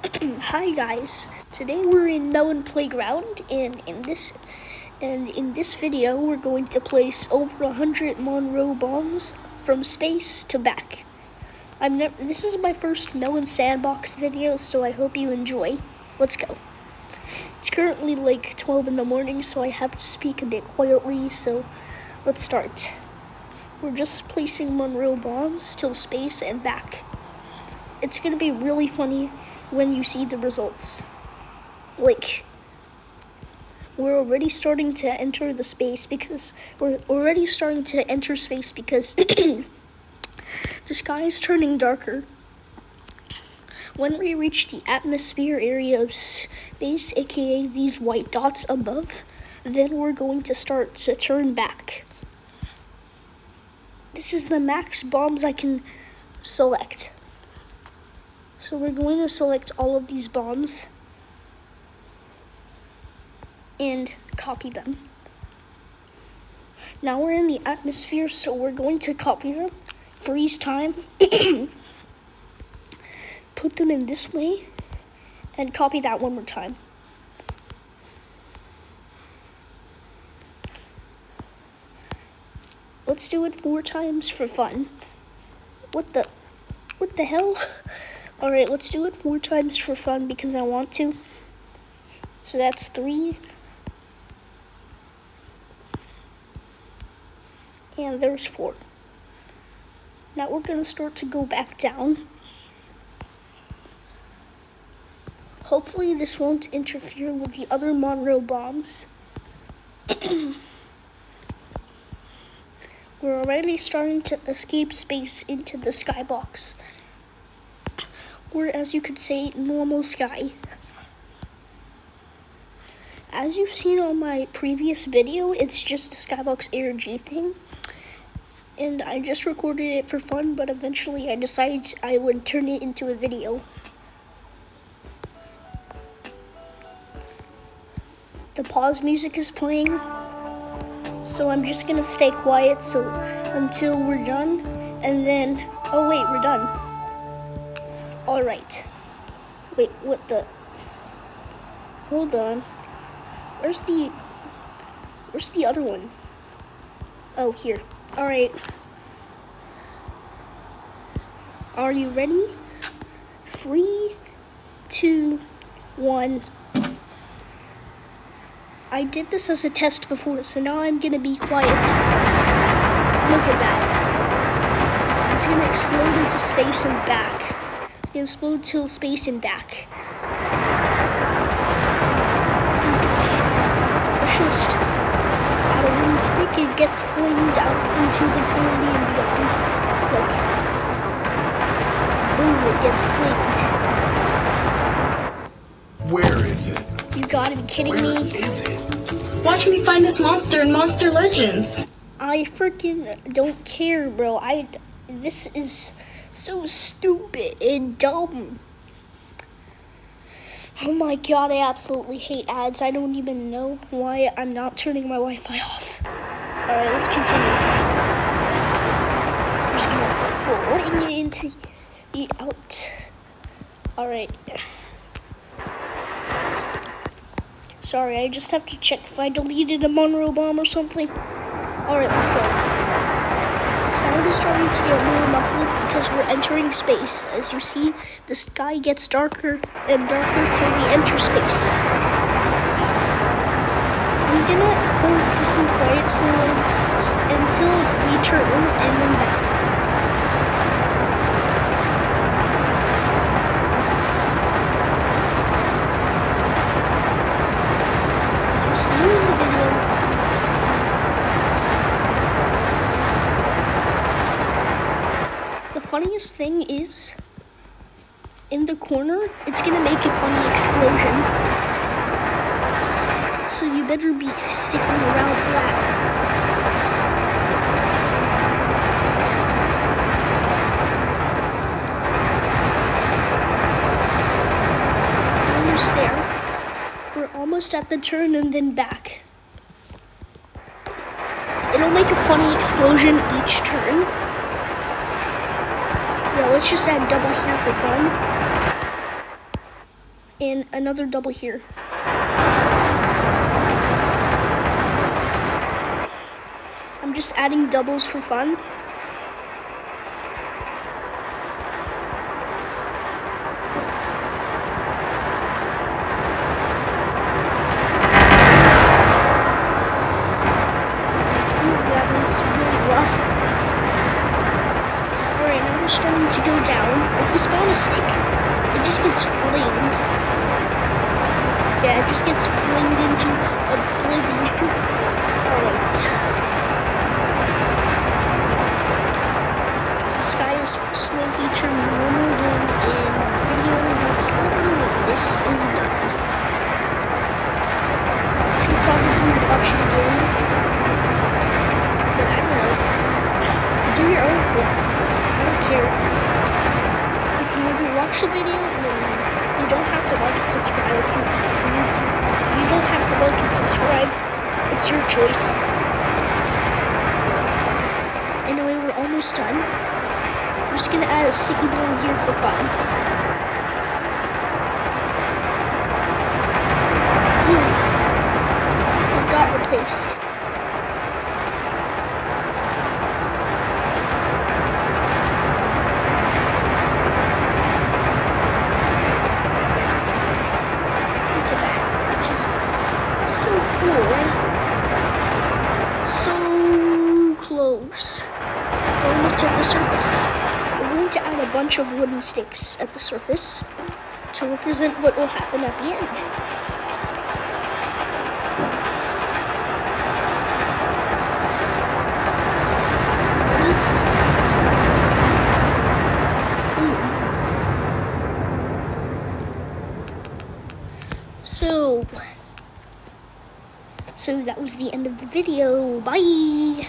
Hi guys, today we're in Melon Playground, and in this video we're going to place over 100 Monrue bombs from space to back. This is my first Melon sandbox video, so I hope you enjoy. Let's go. It's currently like 12 in the morning, so I have to speak a bit quietly, so let's start. We're just placing Monrue bombs till space and back. It's gonna be really funny when you see the results. Like, we're already starting to enter space because the sky is turning darker. When we reach the atmosphere area of space, aka these white dots above, then we're going to start to turn back. This is the max bombs I can select. So we're going to select all of these bombs and copy them. Now we're in the atmosphere, so we're going to copy them, freeze time, put them in this way, and copy that one more time. Let's do it 4 times for fun. What the hell? Alright, let's do it 4 times for fun because I want to. So that's 3. And there's 4. Now we're going to start to go back down. Hopefully this won't interfere with the other Monrue bombs. We're already starting to escape space into the skybox. Or, as you could say, normal sky. As you've seen on my previous video, it's just a skybox ARG thing. And I just recorded it for fun, but eventually I decided I would turn it into a video. The pause music is playing, so I'm just gonna stay quiet until we're done, and then, oh wait, we're done. Alright. Wait, hold on. Where's the other one? Oh, here. Alright. Are you ready? 3, 2, 1. I did this as a test before, so now I'm gonna be quiet. Look at that. It's gonna explode into space and back. It's gonna explode to space and back. Look at this. It's just out of one stick, it gets flamed out into infinity and beyond. Like, boom, it gets flamed. Where is it? You gotta be kidding me. Where is it? Watch me find this monster in Monster Legends. I freaking don't care, bro. This is so stupid and dumb. Oh my god, I absolutely hate ads. I don't even know why I'm not turning my Wi-Fi off. Alright, let's continue. I'm just gonna fling it into the out. Alright. Sorry, I just have to check if I deleted a Monrue bomb or something. Alright, let's go. The sound is starting to get more muffled because we're entering space. As you see, the sky gets darker and darker till we enter space. I'm gonna hold peace and quiet until we turn and then back. See you in the video. The funniest thing is, in the corner, it's gonna make a funny explosion. So you better be sticking around for that. Almost there. We're almost at the turn and then back. It'll make a funny explosion each turn. Yeah, let's just add double here for fun. and another double here. I'm just adding doubles for fun. That was really rough. Alright, now we're starting to go down. If we spawn a stick, it just gets flamed. Yeah, it just gets flamed into oblivion. Alright. The sky is slowly turning warmer, and the video will be over when this is done. Should probably watch it again. But I don't know. Do your own thing. I don't care. You can either watch the video or leave. You don't have to like and subscribe if you need to. You don't have to like and subscribe. It's your choice. Anyway, we're almost done. I'm just gonna add a sticky ball here for fun. Boom. It got replaced. So cool, right? So close. We're almost at the surface. We're going to add a bunch of wooden sticks at the surface to represent what will happen at the end. Ready? Boom. So that was the end of the video. Bye!